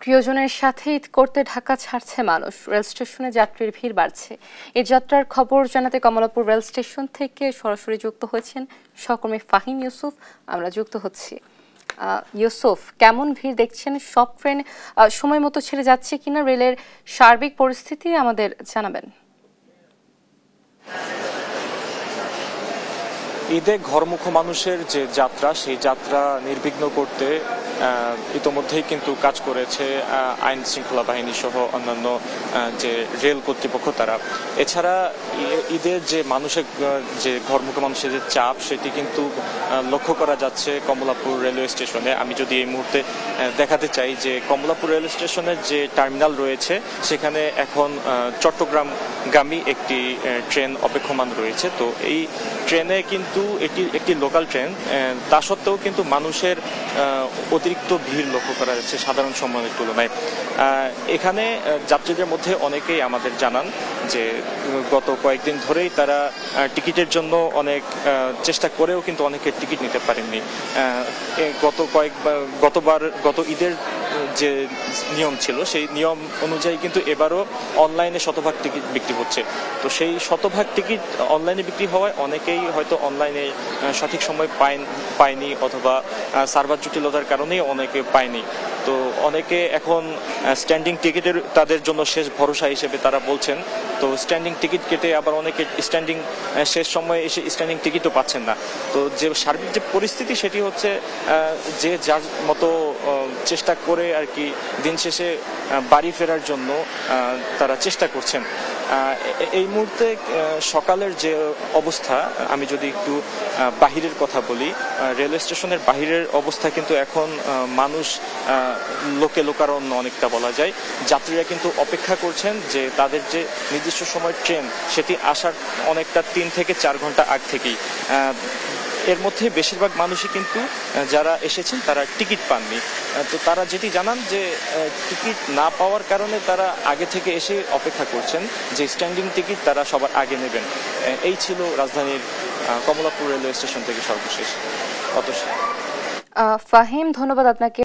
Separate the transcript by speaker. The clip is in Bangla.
Speaker 1: প্রিয়জনের সাথে ঈদ করতে ঢাকা ছাড়ছে মানুষ। রেল স্টেশনে যাত্রীর ভিড় বাড়ছে। এই যাত্রার খবর জানাতে কমলাপুর রেল স্টেশন থেকে সরাসরি যুক্ত হয়েছেন সহকর্মী ফাহিম ইউসুফ। আমরা যুক্ত হচ্ছি। ইউসুফ, কেমন ভিড় দেখছেন? সব ট্রেন সময় মতো ছেড়ে যাচ্ছে কিনা? রেলের সার্বিক পরিস্থিতি আমাদের জানাবেন।
Speaker 2: ঈদে ঘরমুখো মানুষের যে যাত্রা, সেই যাত্রা নির্বিঘ্ন করতে ইতোমধ্যেই কিন্তু কাজ করেছে আইন শৃঙ্খলা বাহিনী সহ অন্যান্য যে রেল কর্তৃপক্ষ তারা। এছাড়া ঈদের যে মানুষের যে ঘরমুখো মানুষের যে চাপ, সেটি কিন্তু লক্ষ্য করা যাচ্ছে কমলাপুর রেলওয়ে স্টেশনে। আমি যদি এই মুহূর্তে দেখাতে চাই যে কমলাপুর রেল স্টেশনের যে টার্মিনাল রয়েছে, সেখানে এখন চট্টগ্রামগামী একটি ট্রেন অপেক্ষমান রয়েছে। তো এই ট্রেনে কিন্তু এটি একটি লোকাল ট্রেন, তা সত্ত্বেও কিন্তু মানুষের অতিরিক্ত ভিড় লক্ষ্য করা যাচ্ছে সাধারণ সময়ের তুলনায়। এখানে যাত্রীদের মধ্যে অনেকেই আমাদের জানান যে গত কয়েকদিন ধরেই তারা টিকিটের জন্য অনেক চেষ্টা করেও কিন্তু অনেকে টিকিট নিতে পারেননি। গত ঈদের যে নিয়ম ছিল, সেই নিয়ম অনুযায়ী কিন্তু এবারও অনলাইনে শতভাগ টিকিট বিক্রি হচ্ছে। তো সেই শতভাগ টিকিট অনলাইনে বিক্রি হওয়ায় অনেকেই হয়তো অনলাইনে সঠিক সময় পায়নি, অথবা সার্ভার জটিলতার কারণেই অনেকে পায়নি। তো অনেকে এখন স্ট্যান্ডিং টিকিটের তাদের জন্য শেষ ভরসা হিসেবে তারা বলছেন। তো স্ট্যান্ডিং টিকিট কেটে আবার অনেকে স্ট্যান্ডিং শেষ সময়ে এসে স্ট্যান্ডিং টিকিটও পাচ্ছেন না। তো যে সার্বিক যে পরিস্থিতি, সেটি হচ্ছে যে যার মতো চেষ্টা করে আর কি দিন শেষে বাড়ি ফেরার জন্য তারা চেষ্টা করছেন। এই মুহূর্তে সকালের যে অবস্থা, আমি যদি একটু বাহিরের কথা বলি, রেলওয়ে স্টেশনের বাহিরের অবস্থা কিন্তু এখন মানুষ লোকারণ্য অনেকটা বলা যায়। যাত্রীরা কিন্তু অপেক্ষা করছেন যে তাদের যে নির্দিষ্ট সময় ট্রেন, সেটি আসার অনেকটা 3 থেকে 4 ঘন্টা আগ থেকেই। এর মধ্যে বেশিরভাগ মানুষই কিন্তু যারা এসেছেন তারা টিকিট পাননি। তো তারা যেটি জানান যে টিকিট না পাওয়ার কারণে তারা আগে থেকে এসে অপেক্ষা করছেন যে স্ট্যান্ডিং টিকিট তারা সবার আগে নেবেন। এই ছিল রাজধানীর কমলাপুর রেলওয়ে স্টেশন থেকে সর্বশেষ।
Speaker 1: ফাহিম, ধন্যবাদ আপনাকে।